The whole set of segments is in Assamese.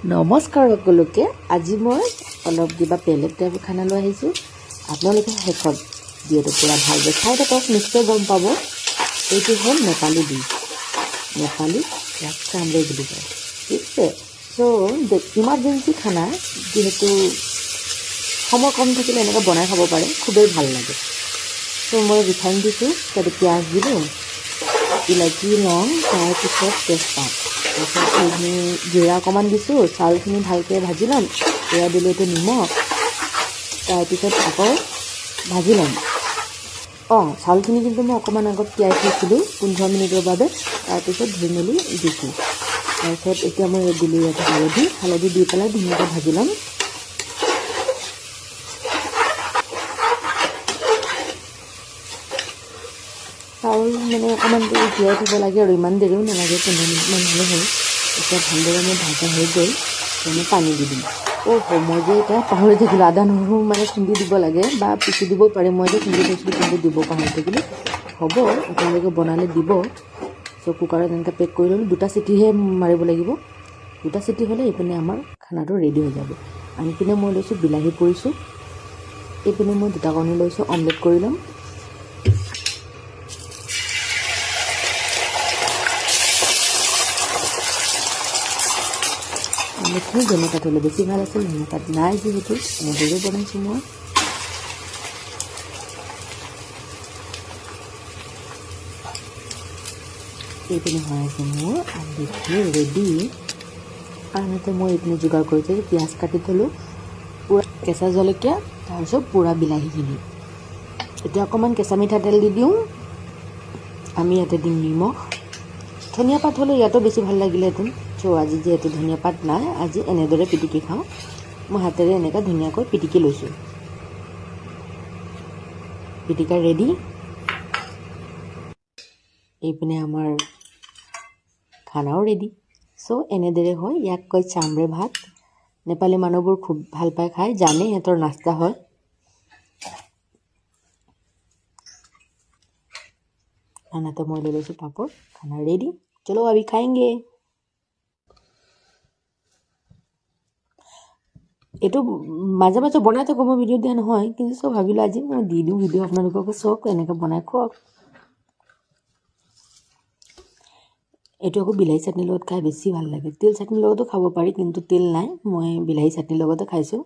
নমস্কাৰ সকলোকে। আজি মই অলপ কিবা বেলেগ টাইপৰ খানা লৈ আহিছোঁ। আপোনালোকে শেষত যিহেতু পূৰা ভালকৈ খাই থাকক, নিশ্চয় গম পাব। এইটো হ'ল নেপালী ডিছ। নেপালী ইয়াক চামৰে বুলি কয়, ঠিক আছে। চ' ইমাৰ্জেঞ্চি খানা, যিহেতু সময় কম থাকিলে এনেকৈ বনাই খাব পাৰে, খুবেই ভাল লাগে। চ' মই ৰিফাইন দিছোঁ, তাতে পিঁয়াজ দিলোঁ, ইলাচি, লং, তাৰপিছত তেজপাত, তাৰপিছত সেইখিনি জিৰা অকণমান দিছোঁ। চাউলখিনি ভালকৈ ভাজি ল'ম। এয়া দিলোঁ এইটো নিমখ, তাৰপিছত আকৌ ভাজি ল'ম। চাউলখিনি কিন্তু মই অকণমান আগত তিয়াই থৈছিলোঁ 15 মিনিটৰ বাবে, তাৰপিছত ধুই মেলি দিছোঁ। তাৰপিছত এতিয়া মই দিলোঁ ইয়াতে হালধি দি পেলাই ধুনীয়াকৈ ভাজি ল'ম। চাউল মানে অকণমান দেৰি তিয়াই থ'ব লাগে আৰু ইমান দেৰিও নালাগে, 15 মিনিটমান হ'লে হ'ল। এতিয়া ভালদৰে মই ভাজা হৈ গ'ল, মই পানী দি দিম। মই যে এতিয়া পাহৰি থাকিলোঁ, আদা নহৰু মানে খুন্দি দিব লাগে বা পিচি দিব পাৰে। মই যে খুন্দি থৈছিলোঁ কিন্তু দিব পাহৰি থাকিলোঁ। হ'ব, আপোনালোকে বনালে দিব। চ' কুকাৰত এনেকৈ পেক কৰি ল'লোঁ। 2টা চিটিহে মাৰিব লাগিব। 2টা চিটি হ'লে এইপিনে আমাৰ খানাটো ৰেডি হৈ যাব। আনপিনে মই লৈছোঁ বিলাহী পৰিছোঁ। এইপিনে মই 2টা কণী লৈছোঁ, অমলেট কৰি ল'ম। অমলেটখিনি ধনিয়া হ'লে বেছি ভাল আছিল। ধনিয়া নাই যিহেতু এনেদৰেও বনাইছোঁ মই। এইপিনে হৈ আছে মোৰ আমলেটখিনি ৰেডি। আনহাতে মই এইপিনে যোগাৰ কৰি থৈছোঁ, পিঁয়াজ কাটি থ'লোঁ, পূৰা কেঁচা জলকীয়া, তাৰপিছত পূৰা বিলাহীখিনি। এতিয়া অকণমান কেঁচা মিঠাতেল দি দিওঁ। আমি ইয়াতে দিম নিমখ। ধনিয়া পাত হ'লে ইয়াতো বেছি ভাল লাগিলেহেঁতেন। চ' আজি যিহেতু ধনিয়া পাত নাই, আজি এনেদৰে পিটিকি খাওঁ। মই হাতেৰে এনেকৈ ধুনীয়াকৈ পিটিকি লৈছোঁ। পিটিকা ৰেডি। এইপিনে আমাৰ খানাও ৰেডি। চ' এনেদৰে হয়, ইয়াক কয় চামৰে ভাত। নেপালী মানুহবোৰ খুব ভাল পায় খাই, জানে সিহঁতৰ নাস্তা হয়। আনহাতে মই লৈ লৈছোঁ পাপৰ। খানা ৰেডি, চলো আভি খাएংগে। এইটো মাজে মাজে বনাই থাকোঁ, মই ভিডিঅ' দিয়া নহয়, কিন্তু চব ভাবিলোঁ আজি মই দি দিওঁ ভিডিঅ' আপোনালোককো চাওক, এনেকৈ বনাই খুৱাওক। এইটো আকৌ বিলাহী চাটনিৰ লগত খাই বেছি ভাল লাগে। তিল চাটনিৰ লগতো খাব পাৰি, কিন্তু তিল নাই, মই বিলাহী চাটনিৰ লগতে খাইছোঁ।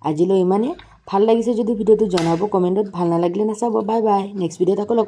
আজিলৈ ইমানেই। ভাল লাগিছে যদি ভিডিঅ'টো জনাব কমেণ্টত, ভাল নালাগিলে নাচাব। বাই বাই, নেক্সট ভিডিঅ'ত আকৌ লগ